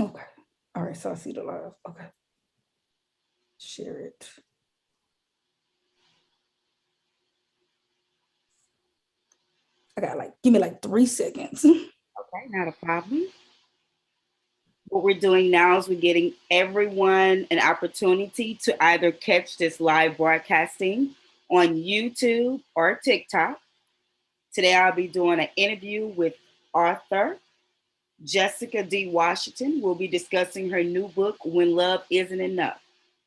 Okay. All right. So I see the live. Okay. Share it. I got like, give me like 3 seconds. Okay, not a problem. What we're doing now is we're getting everyone an opportunity to either catch this live broadcasting on YouTube or TikTok. Today, I'll be doing an interview with author Jessica D. Washington. We'll be discussing her new book, When Love Isn't Enough.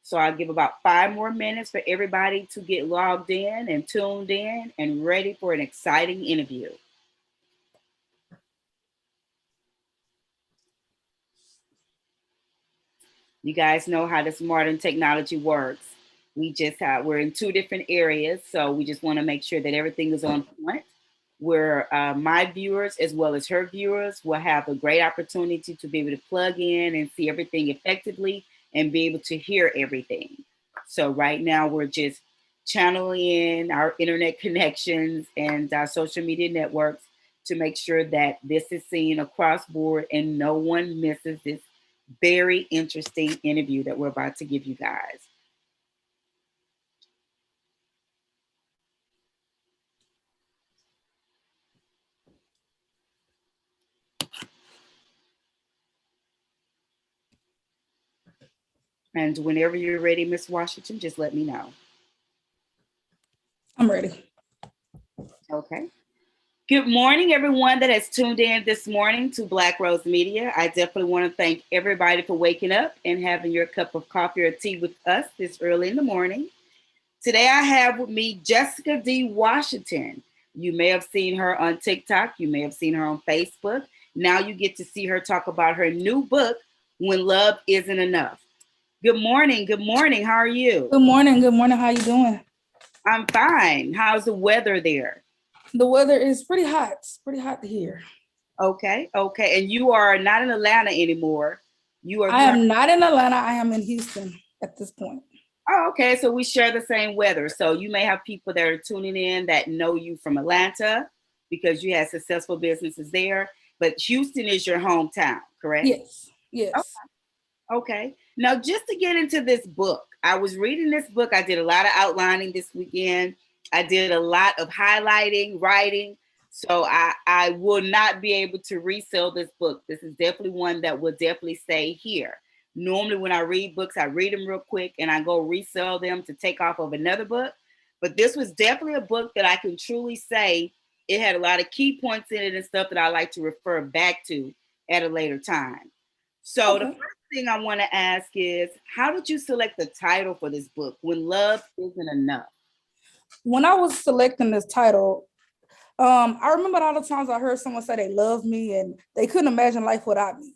So I'll give about 5 more minutes for everybody to get logged in and tuned in and ready for an exciting interview. You guys know how this modern technology works. We're in two different areas, so we just want to make sure that everything is on point. Where my viewers, as well as her viewers, will have a great opportunity to be able to plug in and see everything effectively and be able to hear everything. So right now, we're just channeling in our internet connections and our social media networks to make sure that this is seen across board and no one misses this very interesting interview that we're about to give you guys. And whenever you're ready, Miss Washington, just let me know. I'm ready. Okay. Good morning, everyone that has tuned in this morning to Black Rose Media. I definitely want to thank everybody for waking up and having your cup of coffee or tea with us this early in the morning. Today, I have with me Jessica D. Washington. You may have seen her on TikTok. You may have seen her on Facebook. Now you get to see her talk about her new book, When Love Isn't Enough. Good morning. Good morning. How are you? Good morning. Good morning. How you doing? I'm fine. How's the weather there? The weather is pretty hot. It's pretty hot here. Okay. Okay. And you are not in Atlanta anymore. You are I currently. am not in Atlanta. I am in Houston at this point. Oh, okay. So we share the same weather. So you may have people that are tuning in that know you from Atlanta because you had successful businesses there. But Houston is your hometown, correct? Yes. Yes. Okay. Now, just to get into this book, I was reading this book. I did a lot of outlining this weekend. I did a lot of highlighting, writing. So I will not be able to resell this book. This is definitely one that will definitely stay here. Normally, when I read books, I read them real quick and I go resell them to take off of another book. But this was definitely a book that I can truly say it had a lot of key points in it and stuff that I like to refer back to at a later time. So the Okay. first thing I want to ask is, how did you select the title for this book, When Love Isn't Enough? When I was selecting this title, I remember all the times I heard someone say they love me and they couldn't imagine life without me.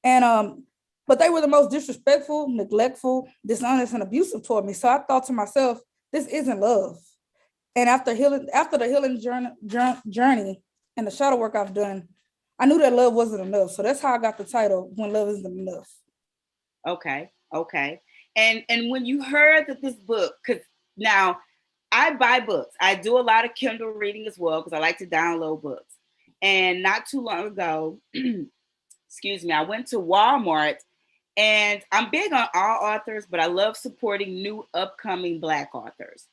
And but they were the most disrespectful, neglectful, dishonest, and abusive toward me. So I thought to myself, this isn't love. And after the healing journey and the shadow work I've done, I knew that love wasn't enough. So that's how I got the title, When Love Isn't Enough. Okay, okay. And when you heard that this book, because now I buy books. I do a lot of Kindle reading as well because I like to download books. And not too long ago, excuse me, I went to Walmart and I'm big on all authors, but I love supporting new upcoming Black authors.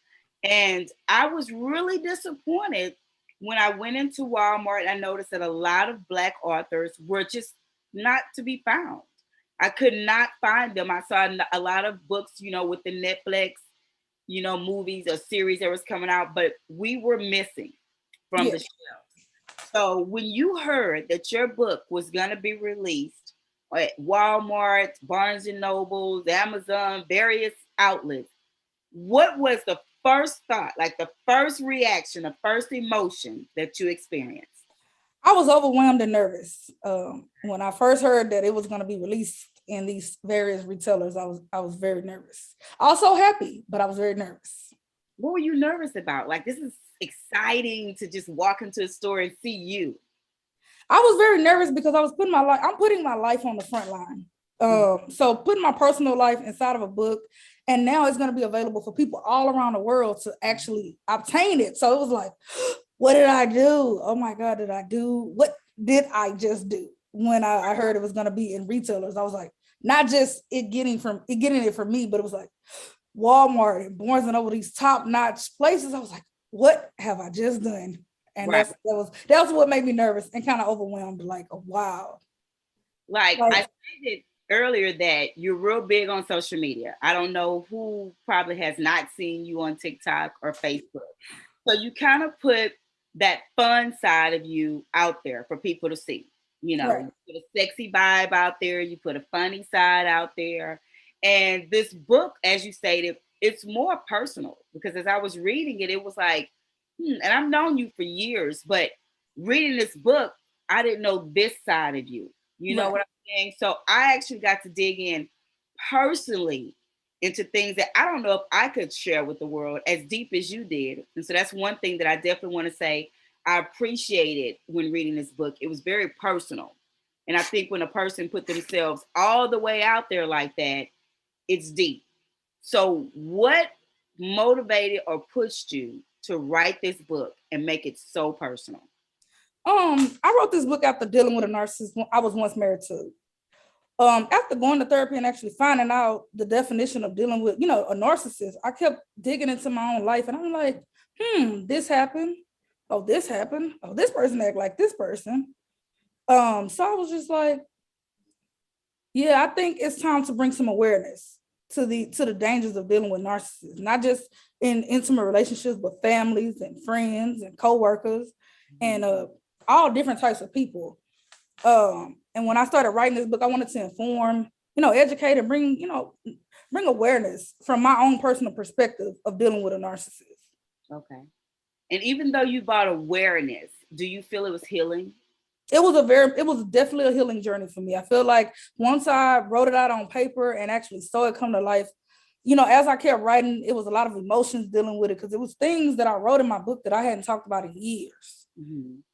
And I was really disappointed when I went into Walmart. I noticed that a lot of Black authors were just not to be found. I could not find them. I saw a lot of books, with the Netflix, movies or series that was coming out, but we were missing from Yeah. the shelves. So when you heard that your book was going to be released at Walmart, Barnes and Nobles, Amazon, various outlets, what was the first thought, like the first reaction, the first emotion that you experienced? I was overwhelmed and nervous when I first heard that it was going to be released in these various retailers. I was very nervous. Also happy, but I was very nervous. What were you nervous about? Like, this is exciting to just walk into a store and see you. I was very nervous because I'm putting my life on the front line. So putting my personal life inside of a book, and now it's going to be available for people all around the world to actually obtain it. So it was like, what did I do? Oh my God, what did I just do? when I heard it was going to be in retailers. I was like, not just getting it from me, but it was like Walmart and Barnes and Noble, these top-notch places. I was like, what have I just done? And Right. that was what made me nervous and kind of overwhelmed. Like, oh, wow. Like I stated earlier that you're real big on social media. I don't know who probably has not seen you on TikTok or Facebook. So you kind of put that fun side of you out there for people to see. You know, Right. you put a sexy vibe out there, you put a funny side out there. And this book, as you stated, it's more personal because as I was reading it, it was like, and I've known you for years, but reading this book, I didn't know this side of you. You know what I'm saying? So I actually got to dig in personally into things that I don't know if I could share with the world as deep as you did. And so that's one thing that I definitely want to say I appreciated when reading this book. It was very personal. And I think when a person put themselves all the way out there like that, it's deep. So what motivated or pushed you to write this book and make it so personal? I wrote this book after dealing with a narcissist I was once married to. After going to therapy and actually finding out the definition of dealing with, a narcissist, I kept digging into my own life and I'm like, this happened. Oh, this happened. Oh, this person act like this person. So I was just like, yeah, I think it's time to bring some awareness to the dangers of dealing with narcissists, not just in intimate relationships, but families and friends and coworkers and all different types of people. And when I started writing this book, I wanted to inform, educate and bring awareness from my own personal perspective of dealing with a narcissist. Okay. And even though you brought awareness, do you feel it was healing? It was definitely a healing journey for me. I feel like once I wrote it out on paper and actually saw it come to life, as I kept writing, it was a lot of emotions dealing with it because it was things that I wrote in my book that I hadn't talked about in years.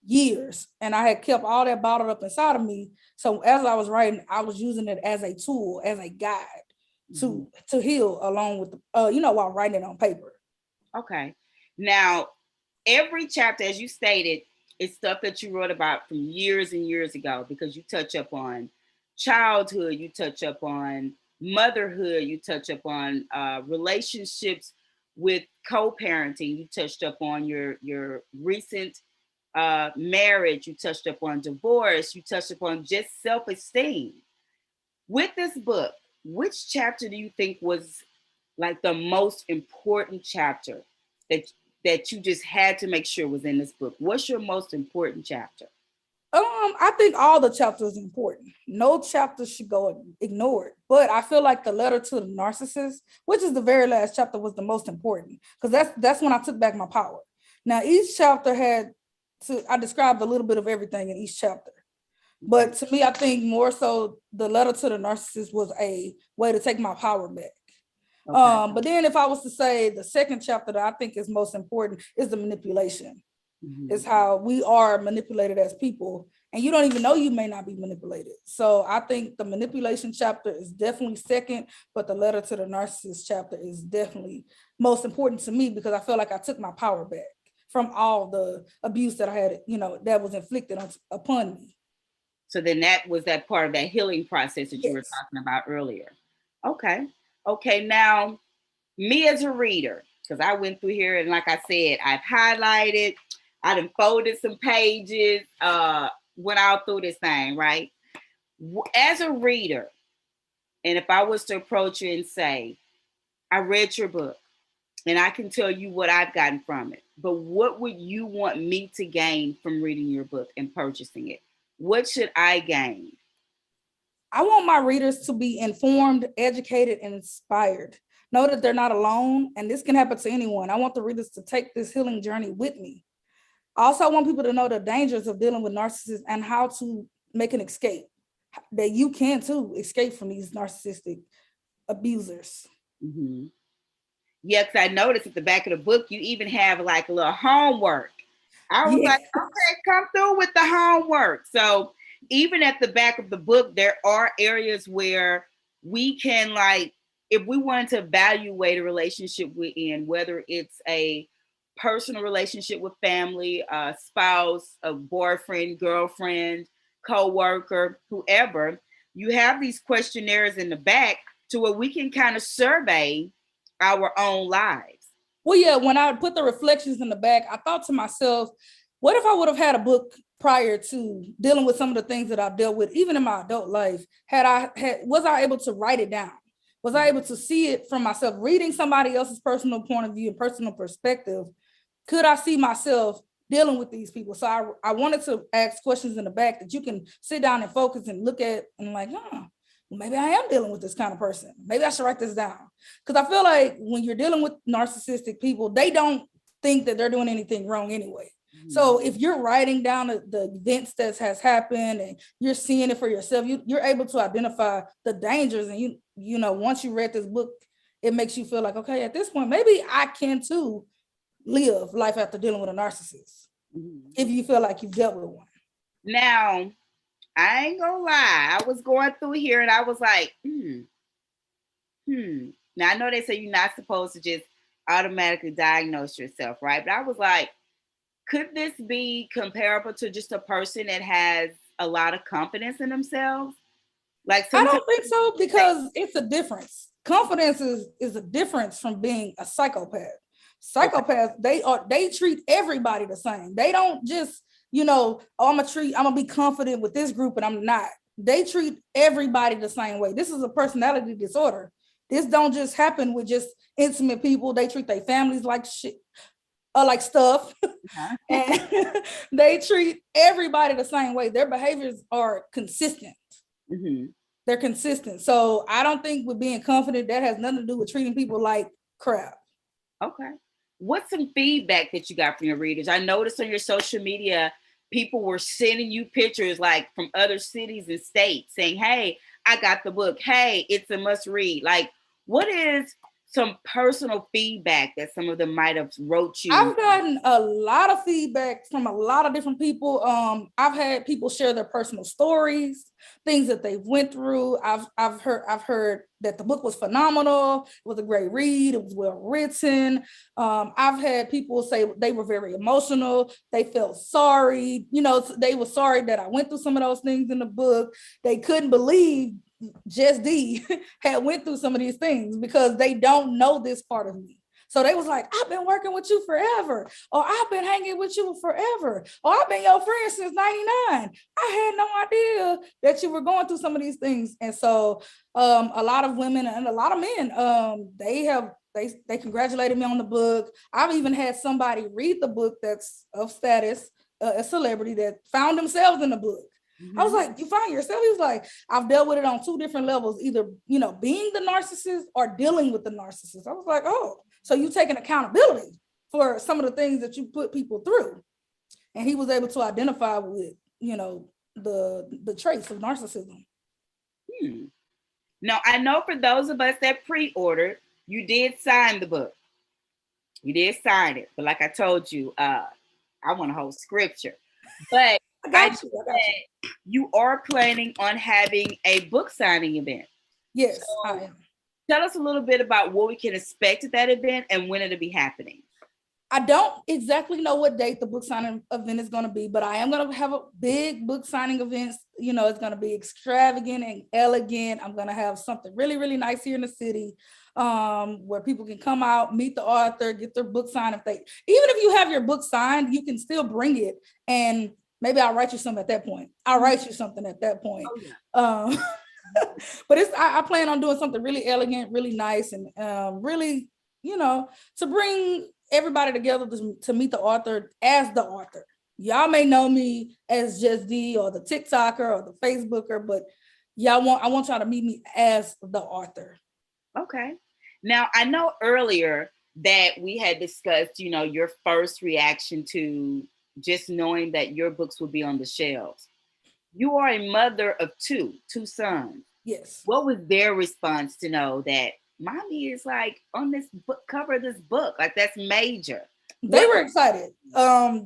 Years. And I had kept all that bottled up inside of me. So as I was writing, I was using it as a tool, as a guide to heal along with, while writing it on paper. Okay. Now, every chapter, as you stated, is stuff that you wrote about from years and years ago because you touch up on childhood, you touch up on motherhood, you touch up on relationships with co-parenting, you touched up on your recent marriage, you touched up on divorce, you touched upon just self-esteem. With this book, which chapter do you think was like the most important chapter that you just had to make sure was in this book? What's your most important chapter? I think all the chapters are important. No chapter should go ignored. But I feel like the letter to the narcissist, which is the very last chapter, was the most important because that's when I took back my power. Now, each chapter I described a little bit of everything in each chapter. But to me, I think more so the letter to the narcissist was a way to take my power back. Okay. But then if I was to say the second chapter that I think is most important is the manipulation. Is how we are manipulated as people. And you don't even know you may not be manipulated. So I think the manipulation chapter is definitely second, but the letter to the narcissist chapter is definitely most important to me because I feel like I took my power back from all the abuse that I had, that was inflicted upon me. So then that was that part of that healing process that you were talking about earlier. Okay. Now, me as a reader, because I went through here and like I said, I've highlighted, I done folded some pages, went out through this thing, right? As a reader, and if I was to approach you and say, I read your book and I can tell you what I've gotten from it, but what would you want me to gain from reading your book and purchasing it? What should I gain? I want my readers to be informed, educated, and inspired. Know that they're not alone, and this can happen to anyone. I want the readers to take this healing journey with me. Also, I want people to know the dangers of dealing with narcissists and how to make an escape, that you can too escape from these narcissistic abusers. Yeah, because I noticed at the back of the book, you even have like a little homework. I was like, okay, come through with the homework. So even at the back of the book, there are areas where we can, like, if we wanted to evaluate a relationship we're in, whether it's a personal relationship with family, a spouse, a boyfriend, girlfriend, coworker, whoever, you have these questionnaires in the back to where we can kind of survey our own lives. Well, yeah, when I put the reflections in the back, I thought to myself, what if I would have had a book prior to dealing with some of the things that I've dealt with, even in my adult life? Was I able to write it down? Was I able to see it from myself, reading somebody else's personal point of view and personal perspective? Could I see myself dealing with these people? So I wanted to ask questions in the back that you can sit down and focus and look at and like, maybe I am dealing with this kind of person. Maybe I should write this down. Because I feel like when you're dealing with narcissistic people, they don't think that they're doing anything wrong anyway. Mm-hmm. So if you're writing down the events that has happened and you're seeing it for yourself, you're able to identify the dangers. And you know, once you read this book, it makes you feel like, okay, at this point, maybe I can too live life after dealing with a narcissist. Mm-hmm. If you feel like you've dealt with one. Now, I ain't gonna lie. I was going through here and I was like, Now, I know they say you're not supposed to just automatically diagnose yourself, right? But I was like, could this be comparable to just a person that has a lot of confidence in themselves? Like, I don't think so, because it's a difference. Confidence is a difference from being a psychopath. Psychopaths, they treat everybody the same. They don't just, I'm gonna be confident with this group and I'm not. They treat everybody the same way. This is a personality disorder. This don't just happen with just intimate people. They treat their families like shit, like stuff. Uh-huh. And they treat everybody the same way. Their behaviors are consistent. Mm-hmm. They're consistent. So I don't think with being confident, that has nothing to do with treating people like crap. Okay. What's some feedback that you got from your readers? I noticed on your social media, people were sending you pictures like from other cities and states saying, hey, I got the book. Hey, it's a must read. Like, what is some personal feedback that some of them might have wrote you? I've gotten a lot of feedback from a lot of different people. I've had people share their personal stories, things that they've went through. I've heard that the book was phenomenal. It was a great read. It was well written. I've had people say they were very emotional. They felt sorry. They were sorry that I went through some of those things in the book. They couldn't believe Just D had went through some of these things because they don't know this part of me. So they was like, I've been working with you forever, or I've been hanging with you forever, or I've been your friend since 99. I had no idea that you were going through some of these things. And so a lot of women and a lot of men, they congratulated me on the book. I've even had somebody read the book that's of status, a celebrity that found themselves in the book. Mm-hmm. I was like, you find yourself? He was like, I've dealt with it on two different levels, either, being the narcissist or dealing with the narcissist. I was like, oh, so you taking accountability for some of the things that you put people through. And he was able to identify with, the traits of narcissism. Now, I know for those of us that pre-ordered, you did sign the book. You did sign it. But like I told you, I want to hold scripture. But I got you. You are planning on having a book signing event. Yes, so I am. Tell us a little bit about what we can expect at that event and when it'll be happening. I don't exactly know what date the book signing event is going to be, but I am going to have a big book signing event. It's going to be extravagant and elegant. I'm going to have something really, really nice here in the city, where people can come out, meet the author, get their book signed. Even if you have your book signed, you can still bring it, and maybe I'll write you something at that point. Oh, yeah. But I plan on doing something really elegant, really nice, and really, to bring everybody together to meet the author as the author. Y'all may know me as Just D or the TikToker or the Facebooker, but I want y'all to meet me as the author. Okay. Now, I know earlier that we had discussed, your first reaction to just knowing that your books would be on the shelves. You are a mother of two sons. Yes. What was their response to know that mommy is like on this book cover of this book? Like, that's major. They were excited.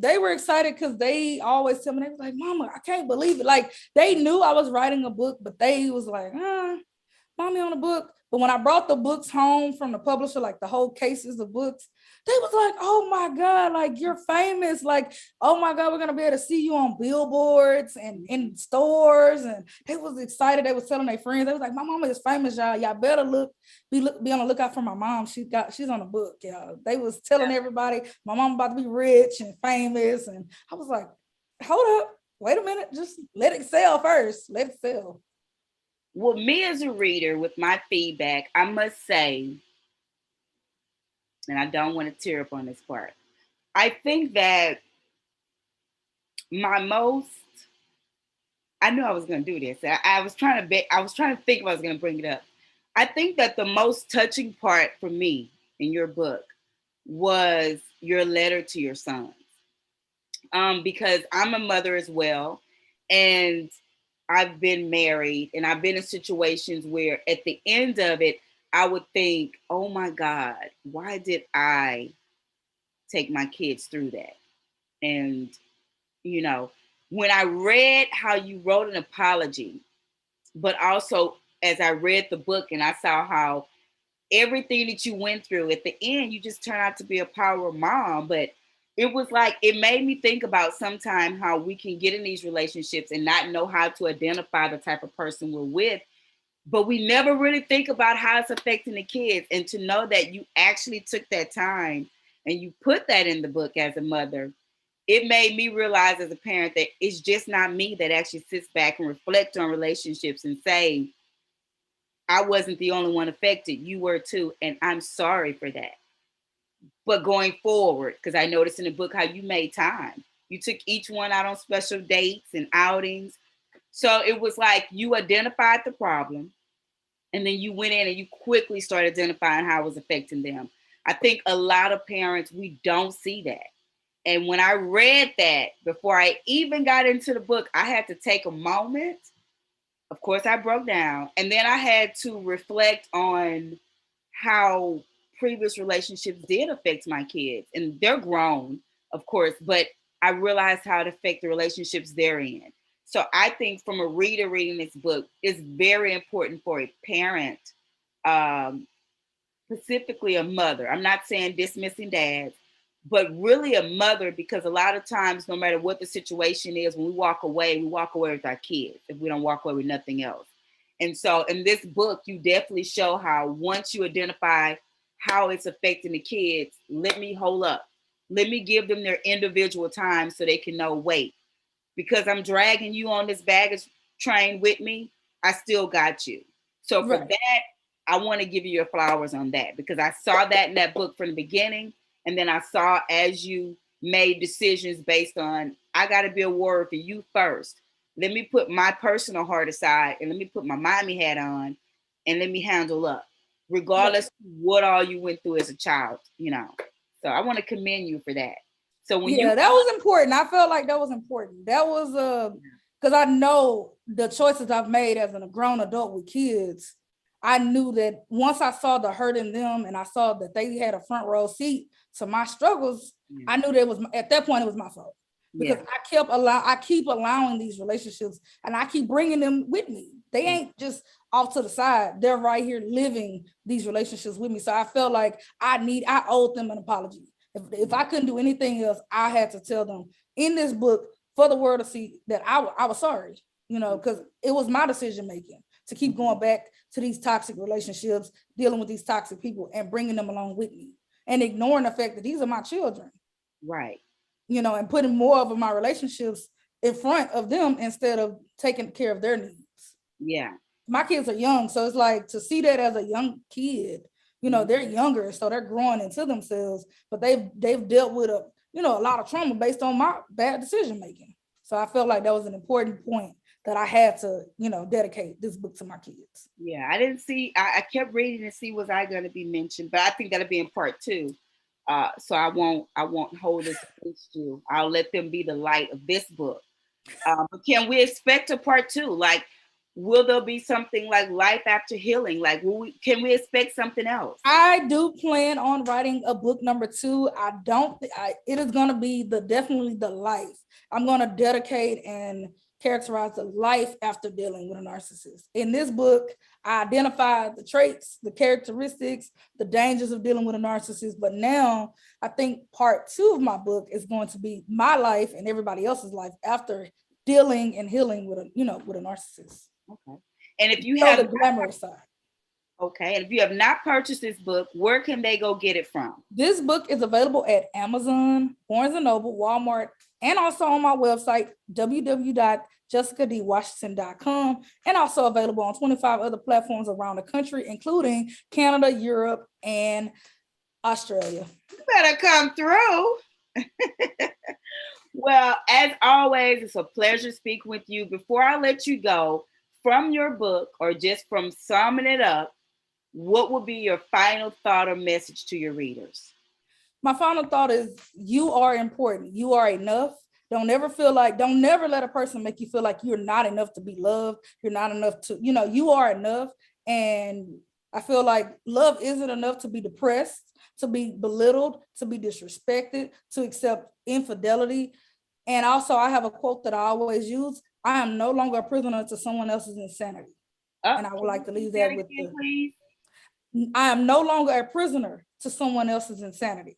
They were excited because they always tell me, they was like, Mama, I can't believe it. Like, they knew I was writing a book, but they was like, mommy on a book. But when I brought the books home from the publisher, like the whole cases of books, they was like, oh my God, like you're famous. Like, oh my God, we're going to be able to see you on billboards and in stores. And they was excited. They was telling their friends, they was like, my mama is famous, y'all. Y'all better be on the lookout for my mom. She's on the book, y'all. They was telling everybody, my mom about to be rich and famous. And I was like, hold up, wait a minute, just let it sell first. Let it sell. Well, me as a reader, with my feedback, I must say, and I don't want to tear up on this part, I think that I knew I was going to do this. I was trying to think if I was going to bring it up. I think that the most touching part for me in your book was your letter to your sons. Because I'm a mother as well, and I've been married, and I've been in situations where at the end of it, I would think, oh my God, why did I take my kids through that? And, you know, when I read how you wrote an apology, but also as I read the book and I saw how everything that you went through, at the end, you just turned out to be a power mom. But it was like, it made me think about sometimes how we can get in these relationships and not know how to identify the type of person we're with, but we never really think about how it's affecting the kids. And to know that you actually took that time and you put that in the book as a mother, it made me realize as a parent that it's just not me that actually sits back and reflects on relationships and say, I wasn't the only one affected, you were too, and I'm sorry for that. But going forward, because I noticed in the book how you made time. You took each one out on special dates and outings. So it was like you identified the problem, and then you went in and you quickly started identifying how it was affecting them. I think a lot of parents, we don't see that. And when I read that, before I even got into the book, I had to take a moment. Of course, I broke down. And then I had to reflect on how previous relationships did affect my kids. And they're grown, of course, but I realized how it affected the relationships they're in. So I think from a reader reading this book, it's very important for a parent, specifically a mother. I'm not saying dismissing dads, but really a mother, because a lot of times, no matter what the situation is, when we walk away with our kids if we don't walk away with nothing else. And so in this book, you definitely show how once you identify how it's affecting the kids, let me hold up. Let me give them their individual time so they can know, wait, because I'm dragging you on this baggage train with me, I still got you. So for that, I want to give you your flowers on that, because I saw that in that book from the beginning. And then I saw as you made decisions based on, I got to be a warrior for you first. Let me put my personal heart aside and let me put my mommy hat on and let me handle up, regardless of what all you went through as a child, you know. So I want to commend you for that. So when that was important. I felt like that was important. That was because I know the choices I've made as a grown adult with kids. I knew that once I saw the hurt in them and I saw that they had a front row seat to my struggles, I knew that was, at that point, it was my fault. Because I keep allowing these relationships and I keep bringing them with me. They ain't just off to the side. They're right here living these relationships with me. So I felt like I owed them an apology. If I couldn't do anything else, I had to tell them in this book for the world to see that I was sorry, you know, because it was my decision making to keep going back to these toxic relationships, dealing with these toxic people and bringing them along with me and ignoring the fact that these are my children. Right. You know, and putting more of my relationships in front of them instead of taking care of their needs. Yeah. My kids are young. So it's like to see that as a young kid, you know, they're younger, so they're growing into themselves, but they've dealt with a lot of trauma based on my bad decision making. So I felt like that was an important point that I had to, dedicate this book to my kids. Yeah, I didn't see, I kept reading to see was I going to be mentioned, but I think that'll be in part 2. So I won't hold this against you. I'll let them be the light of this book. But can we expect a part 2? Like, will there be something like life after healing? Like, can we expect something else? I do plan on writing a book number 2. It is going to be definitely the life. I'm going to dedicate and characterize the life after dealing with a narcissist. In this book, I identified the traits, the characteristics, the dangers of dealing with a narcissist. But now I think part 2 of my book is going to be my life and everybody else's life after dealing and healing with a, with a narcissist. Okay. And if you have the glamorous side. Okay. And if you have not purchased this book, where can they go get it from? This book is available at Amazon, Barnes & Noble, Walmart, and also on my website, www.jessicadwashington.com, and also available on 25 other platforms around the country, including Canada, Europe, and Australia. You better come through. Well, as always, it's a pleasure speaking with you. Before I let you go, from your book, or just from summing it up, what would be your final thought or message to your readers? My final thought is you are important. You are enough. Don't never let a person make you feel like you're not enough to be loved. You're not enough to, you are enough. And I feel like love isn't enough to be depressed, to be belittled, to be disrespected, to accept infidelity. And also I have a quote that I always use. I am no longer a prisoner to someone else's insanity. And I would like to leave that with please. I am no longer a prisoner to someone else's insanity.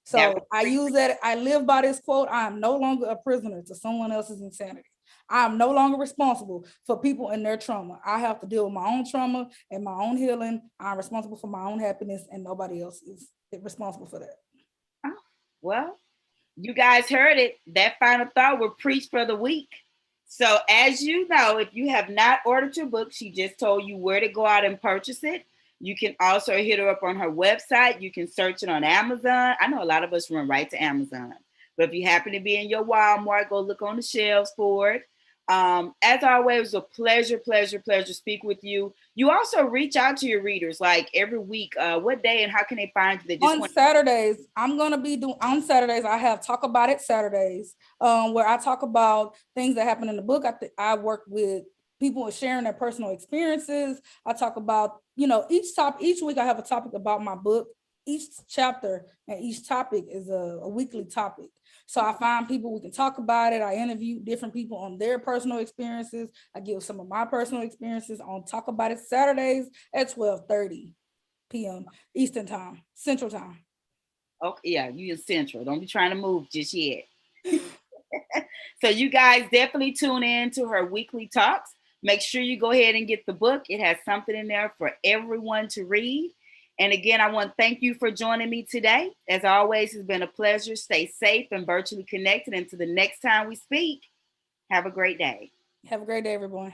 So I use that. I live by this quote. I am no longer a prisoner to someone else's insanity. I am no longer responsible for people and their trauma. I have to deal with my own trauma and my own healing. I'm responsible for my own happiness, and nobody else is responsible for that. Oh, well, you guys heard it. That final thought will preach for the week. So as you know, if you have not ordered your book, she just told you where to go out and purchase it. You can also hit her up on her website. You can search it on Amazon. I know a lot of us run right to Amazon. But if you happen to be in your Walmart, go look on the shelves for it. As always, it was a pleasure speak with you. You also reach out to your readers like every week. What day and how can they find you? On Saturdays, I'm going to be doing, on Saturdays, I have Talk About It Saturdays, where I talk about things that happen in the book. I work with people sharing their personal experiences. I talk about, each week I have a topic about my book. Each chapter and each topic is a weekly topic. So I find people, we can talk about it. I interview different people on their personal experiences. I give some of my personal experiences on Talk About It Saturdays at 12:30 p.m. Eastern time, Central time. Okay, yeah, you in Central. Don't be trying to move just yet. So you guys definitely tune in to her weekly talks. Make sure you go ahead and get the book. It has something in there for everyone to read. And again, I want to thank you for joining me today. As always, it's been a pleasure. Stay safe and virtually connected. Until the next time we speak, have a great day. Have a great day, everyone.